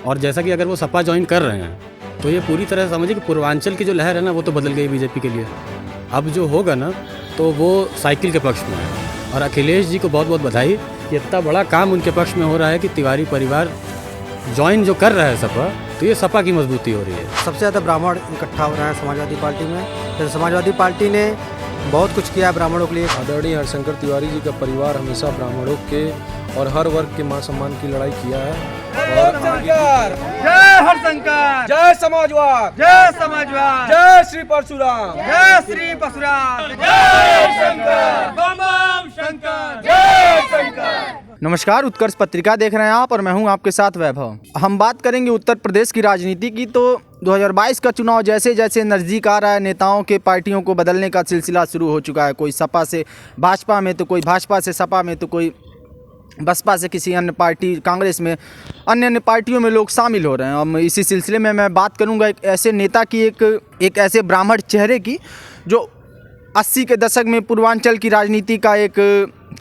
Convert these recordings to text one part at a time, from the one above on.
और जैसा कि अगर वो सपा ज्वाइन कर रहे हैं तो ये पूरी तरह से समझिए कि पूर्वांचल की जो लहर है ना वो तो बदल गई बीजेपी के लिए। अब जो होगा ना तो वो साइकिल के पक्ष में है। और अखिलेश जी को बहुत बहुत बधाई कि इतना बड़ा काम उनके पक्ष में हो रहा है कि तिवारी परिवार ज्वाइन जो कर रहा है सपा, तो ये सपा की मजबूती हो रही है। सबसे ज़्यादा ब्राह्मण इकट्ठा हो रहे हैं समाजवादी पार्टी में। जैसे समाजवादी पार्टी ने बहुत कुछ किया है ब्राह्मणों के लिए। आदरणीय हरिशंकर तिवारी जी का परिवार हमेशा ब्राह्मणों के और हर वर्ग के मान सम्मान की लड़ाई किया है। और जय हरिशंकर, जय समाजवाद, जय समाजवाद, जय श्री परशुराम, जय श्री परशुराम, जय शंकर, बम बम शंकर, जय शंकर। नमस्कार, उत्कर्ष पत्रिका देख रहे हैं आप और मैं हूं आपके साथ वैभव। हम बात करेंगे उत्तर प्रदेश की राजनीति की। तो 2022 का चुनाव जैसे जैसे नज़दीक आ रहा है, नेताओं के पार्टियों को बदलने का सिलसिला शुरू हो चुका है। कोई सपा से भाजपा में, तो कोई भाजपा से सपा में, तो कोई बसपा से किसी अन्य पार्टी, कांग्रेस में, अन्य पार्टियों में लोग शामिल हो रहे हैं। अब इसी सिलसिले में मैं बात करूंगा एक ऐसे नेता की, एक ऐसे ब्राह्मण चेहरे की जो 80 के दशक में पूर्वांचल की राजनीति का एक,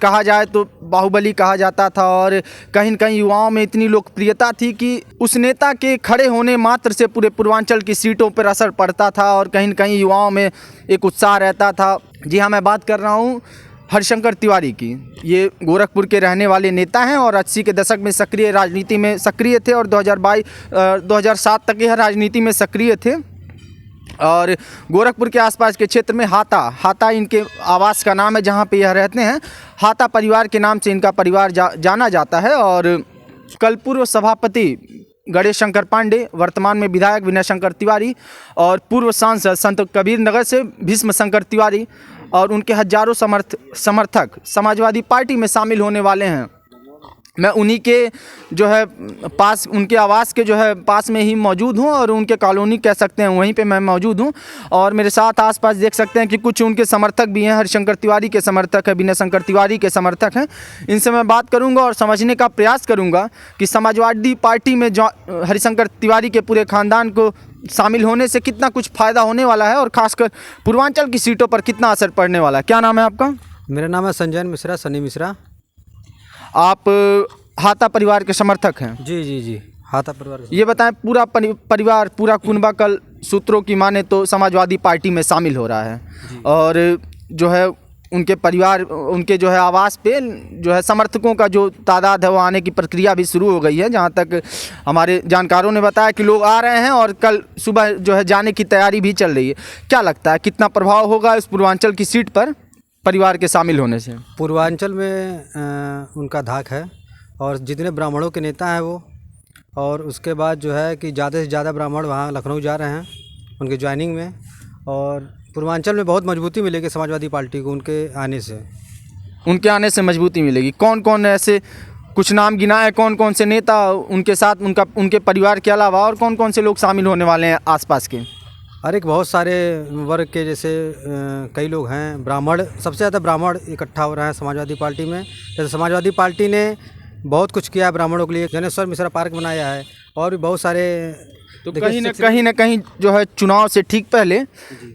कहा जाए तो बाहुबली कहा जाता था। और कहीं न कहीं युवाओं में इतनी लोकप्रियता थी कि उस नेता के खड़े होने मात्र से पूरे पूर्वांचल की सीटों पर असर पड़ता था और कहीं न कहीं युवाओं में एक उत्साह रहता था। जी हाँ, मैं बात कर रहा हूँ हरिशंकर तिवारी की। ये गोरखपुर के रहने वाले नेता हैं और 80 के दशक में सक्रिय राजनीति में सक्रिय थे और 2007 तक यह राजनीति में सक्रिय थे। और गोरखपुर के आसपास के क्षेत्र में हाता इनके आवास का नाम है, जहाँ पे यह रहते हैं। हाता परिवार के नाम से इनका परिवार जाना जाता है। और कल पूर्व सभापति गणेश शंकर पांडे, वर्तमान में विधायक विनय शंकर तिवारी और पूर्व सांसद संत कबीर नगर से भीष्म शंकर तिवारी और उनके हजारों समर्थक समाजवादी पार्टी में शामिल होने वाले हैं। मैं उन्हीं के जो है पास, उनके आवास के जो है पास में ही मौजूद हूं और उनके कॉलोनी कह सकते हैं, वहीं पे मैं मौजूद हूं। और मेरे साथ आसपास देख सकते हैं कि कुछ उनके समर्थक भी हैं। हरिशंकर तिवारी के समर्थक हैं, विनय शंकर तिवारी के समर्थक हैं। इनसे मैं बात करूंगा और समझने का प्रयास करूंगा कि समाजवादी पार्टी में जो हरिशंकर तिवारी के पूरे खानदान को शामिल होने से कितना कुछ फ़ायदा होने वाला है और ख़ासकर पूर्वांचल की सीटों पर कितना असर पड़ने वाला है। क्या नाम है आपका? मेरा नाम है संजय मिश्रा, सनी मिश्रा। आप हाता परिवार के समर्थक हैं? जी, हाता परिवार। ये बताएं, पूरा परिवार, पूरा कुनबा कल सूत्रों की माने तो समाजवादी पार्टी में शामिल हो रहा है और जो है उनके परिवार, उनके जो है आवास पे जो है समर्थकों का जो तादाद है वो आने की प्रक्रिया भी शुरू हो गई है। जहाँ तक हमारे जानकारों ने बताया कि लोग आ रहे हैं और कल सुबह जो है जाने की तैयारी भी चल रही है। क्या लगता है कितना प्रभाव होगा इस पूर्वांचल की सीट पर परिवार के शामिल होने से? पूर्वांचल में उनका धाक है और जितने ब्राह्मणों के नेता हैं वो, और उसके बाद जो है कि ज़्यादा से ज़्यादा ब्राह्मण वहाँ लखनऊ जा रहे हैं उनके ज्वाइनिंग में। और पूर्वांचल में बहुत मजबूती मिलेगी समाजवादी पार्टी को उनके आने से। उनके आने से मजबूती मिलेगी। कौन कौन ऐसे कुछ नाम गिनाए, कौन कौन से नेता उनके साथ, उनके परिवार के अलावा और कौन कौन से लोग शामिल होने वाले हैं आसपास के? अरे बहुत सारे वर्ग के, जैसे कई लोग हैं। ब्राह्मण, सबसे ज़्यादा ब्राह्मण इकट्ठा हो रहे हैं समाजवादी पार्टी में। जैसे समाजवादी पार्टी ने बहुत कुछ किया है ब्राह्मणों के लिए। जनेश्वर मिश्रा पार्क बनाया है और भी बहुत सारे। तो कहीं ना कहीं जो है चुनाव से ठीक पहले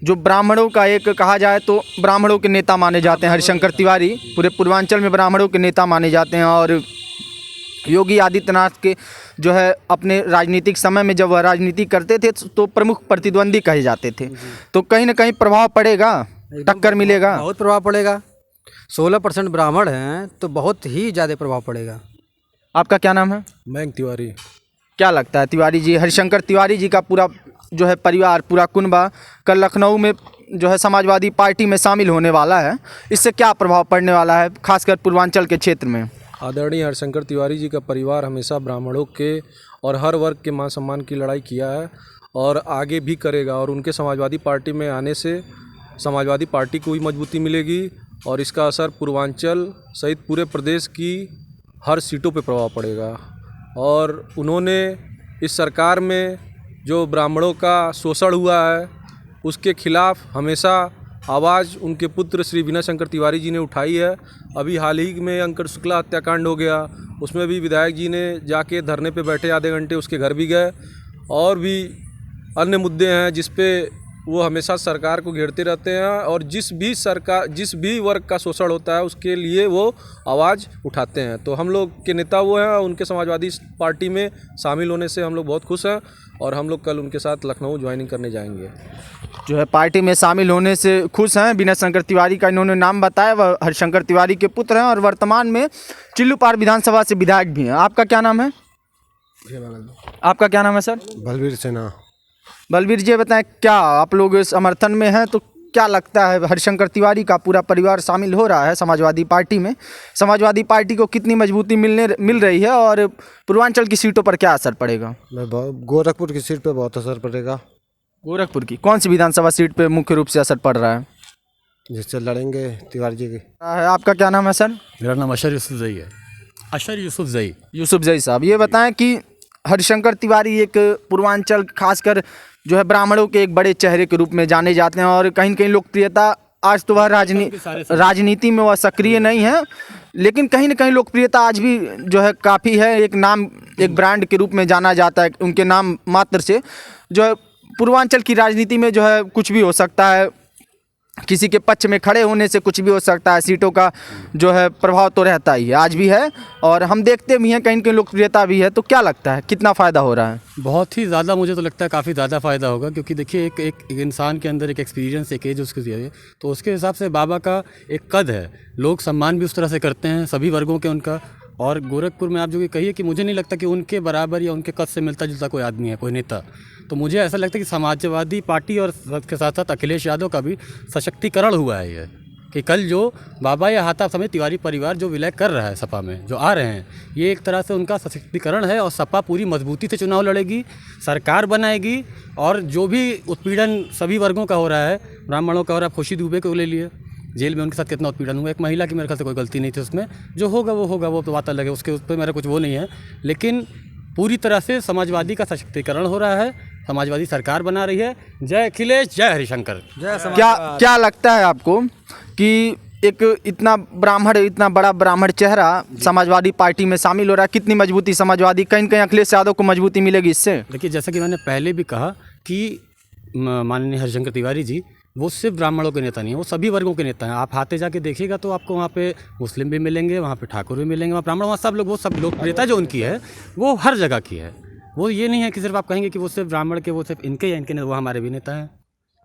जो ब्राह्मणों का एक, कहा जाए तो ब्राह्मणों के नेता माने जाते हैं हरिशंकर तिवारी, पूरे पूर्वांचल में ब्राह्मणों के नेता माने जाते हैं। और योगी आदित्यनाथ के जो है अपने राजनीतिक समय में जब वह राजनीति करते थे तो प्रमुख प्रतिद्वंदी कहे जाते थे। तो कहीं ना कहीं प्रभाव पड़ेगा, टक्कर मिलेगा, बहुत प्रभाव पड़ेगा। 16% ब्राह्मण हैं तो बहुत ही ज़्यादा प्रभाव पड़ेगा। आपका क्या नाम है? मयंक तिवारी। क्या लगता है तिवारी जी, हरिशंकर तिवारी जी का पूरा जो है परिवार, पूरा कुनबा कल लखनऊ में जो है समाजवादी पार्टी में शामिल होने वाला है, इससे क्या प्रभाव पड़ने वाला है खासकर पूर्वांचल के क्षेत्र में? आदरणीय हरिशंकर तिवारी जी का परिवार हमेशा ब्राह्मणों के और हर वर्ग के मान सम्मान की लड़ाई किया है और आगे भी करेगा। और उनके समाजवादी पार्टी में आने से समाजवादी पार्टी को भी मजबूती मिलेगी और इसका असर पूर्वांचल सहित पूरे प्रदेश की हर सीटों पर प्रभाव पड़ेगा। और उन्होंने इस सरकार में जो ब्राह्मणों का शोषण हुआ है उसके खिलाफ हमेशा आवाज़ उनके पुत्र श्री विनय शंकर तिवारी जी ने उठाई है। अभी हाल ही में अंकर शुक्ला हत्याकांड हो गया, उसमें भी विधायक जी ने जाके धरने पे बैठे, आधे घंटे उसके घर भी गए। और भी अन्य मुद्दे हैं जिस पे वो हमेशा सरकार को घेरते रहते हैं और जिस भी वर्ग का शोषण होता है उसके लिए वो आवाज़ उठाते हैं। तो हम लोग के नेता वो हैं, उनके समाजवादी पार्टी में शामिल होने से हम लोग बहुत खुश हैं और हम लोग कल उनके साथ लखनऊ ज्वाइनिंग करने जाएंगे। जो है पार्टी में शामिल होने से खुश हैं। विनय शंकर तिवारी का इन्होंने नाम बताया, वह हरिशंकर तिवारी के पुत्र हैं और वर्तमान में चिल्लूपार विधानसभा से विधायक भी हैं। आपका क्या नाम है? आपका क्या नाम है सर? बलबीर सिन्हा। बलबीर जी बताएं, क्या आप लोग समर्थन में हैं तो क्या लगता है हरिशंकर तिवारी का पूरा परिवार शामिल हो रहा है समाजवादी पार्टी में, समाजवादी पार्टी को कितनी मजबूती मिल रही है और पूर्वांचल की सीटों पर क्या असर पड़ेगा? गोरखपुर की सीट पे बहुत असर पड़ेगा। गोरखपुर की कौन सी विधानसभा सीट पे मुख्य रूप से असर पड़ रहा है? जिससे लड़ेंगे तिवारी जी की। आपका क्या नाम है सर? मेरा नाम अशर यूसुफजई है। अशर यूसुफजई। यूसुफजई साहब, ये बताएं कि हरिशंकर तिवारी एक पूर्वांचल खासकर जो है ब्राह्मणों के एक बड़े चेहरे के रूप में जाने जाते हैं और कहीं न कहीं लोकप्रियता, आज तो वह राजनीति में वह सक्रिय नहीं है, लेकिन कहीं न कहीं लोकप्रियता आज भी जो है काफ़ी है। एक नाम, एक ब्रांड के रूप में जाना जाता है उनके नाम मात्र से। जो है पूर्वांचल की राजनीति में जो है कुछ भी हो सकता है, किसी के पक्ष में खड़े होने से कुछ भी हो सकता है, सीटों का जो है प्रभाव तो रहता ही है, आज भी है और हम देखते भी हैं कहीं कहीं लोकप्रियता भी है। तो क्या लगता है कितना फ़ायदा हो रहा है? बहुत ही ज़्यादा, मुझे तो लगता है काफ़ी ज़्यादा फ़ायदा होगा, क्योंकि देखिए एक इंसान के अंदर एक एक्सपीरियंस, एक एज उसके दिया है, तो उसके हिसाब से बाबा का एक कद है, लोग सम्मान भी उस तरह से करते हैं सभी वर्गों के उनका। और गोरखपुर में आप जो कहिए कि मुझे नहीं लगता कि उनके बराबर या उनके कद से मिलता जुलता कोई आदमी है, कोई नेता। तो मुझे ऐसा लगता है कि समाजवादी पार्टी और के साथ साथ अखिलेश यादव का भी सशक्तिकरण हुआ है ये, कि कल जो बाबा या हाथा समेत तिवारी परिवार जो विलय कर रहा है सपा में, जो आ रहे हैं, ये एक तरह से उनका सशक्तिकरण है और सपा पूरी मजबूती से चुनाव लड़ेगी, सरकार बनाएगी और जो भी उत्पीड़न सभी वर्गों का हो रहा है, ब्राह्मणों का हो रहा है, खुशी दुबे को ले लिए जेल में, उनके साथ कितना उत्पीड़न हुआ, एक महिला की मेरे ख्याल से कोई गलती नहीं थी उसमें, जो होगा वो तो बात अलग है, उसके उस पर मेरा कुछ वो नहीं है, लेकिन पूरी तरह से समाजवादी का सशक्तिकरण हो रहा है, समाजवादी सरकार बना रही है। जय अखिलेश, जय हरिशंकर। क्या लगता है आपको कि एक इतना बड़ा ब्राह्मण चेहरा समाजवादी पार्टी में शामिल हो रहा है, कितनी मजबूती समाजवादी, कहीं न कहीं अखिलेश यादव को मजबूती मिलेगी इससे? देखिए, जैसा कि मैंने पहले भी कहा कि माननीय हरिशंकर तिवारी जी वो सिर्फ ब्राह्मणों के नेता नहीं है, वो सभी वर्गों के नेता हैं। आप हाथे जाके देखिएगा तो आपको वहाँ पे मुस्लिम भी मिलेंगे, वहाँ पे ठाकुर भी मिलेंगे, वहाँ ब्राह्मण, वहाँ सब लोग, वो सब लोकप्रियता जो उनकी है वो हर जगह की है। वो ये नहीं है कि सिर्फ आप कहेंगे कि वो सिर्फ ब्राह्मण के, वो सिर्फ इनके या इनके नहीं, वो हमारे भी नेता हैं।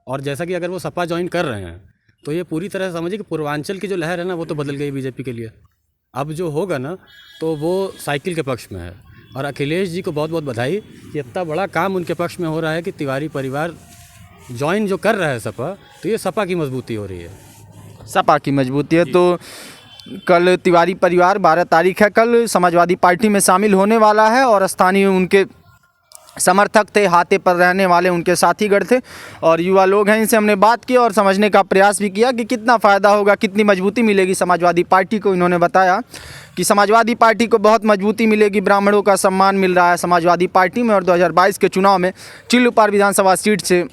और जैसा कि अगर वो सपा ज्वाइन कर रहे हैं तो ये पूरी तरह से समझिए कि पूर्वांचल की जो लहर है ना, वो तो बदल गई बीजेपी के लिए। अब जो होगा ना तो वो साइकिल के पक्ष में है। और अखिलेश जी को बहुत बहुत बधाई कि इतना बड़ा काम उनके पक्ष में हो रहा है कि तिवारी परिवार ज्वाइन जो कर रहा है सपा, तो ये सपा की मजबूती हो रही है। सपा की मजबूती है। तो कल तिवारी परिवार 12 तारीख है, कल समाजवादी पार्टी में शामिल होने वाला है और स्थानीय उनके समर्थक थे, हाथे पर रहने वाले उनके साथीगढ़ थे और युवा लोग हैं, इनसे हमने बात की और समझने का प्रयास भी किया कि कितना फ़ायदा होगा, कितनी मजबूती मिलेगी समाजवादी पार्टी को। इन्होंने बताया कि समाजवादी पार्टी को बहुत मजबूती मिलेगी, ब्राह्मणों का सम्मान मिल रहा है समाजवादी पार्टी में और 2022 के चुनाव में चिल्लूपार विधानसभा सीट से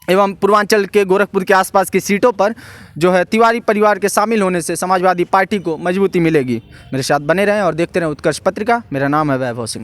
एवं पूर्वांचल के गोरखपुर के आसपास की सीटों पर जो है तिवारी परिवार के शामिल होने से समाजवादी पार्टी को मजबूती मिलेगी। मेरे साथ बने रहें और देखते रहें उत्कर्ष पत्रिका। मेरा नाम है वैभव सिंह।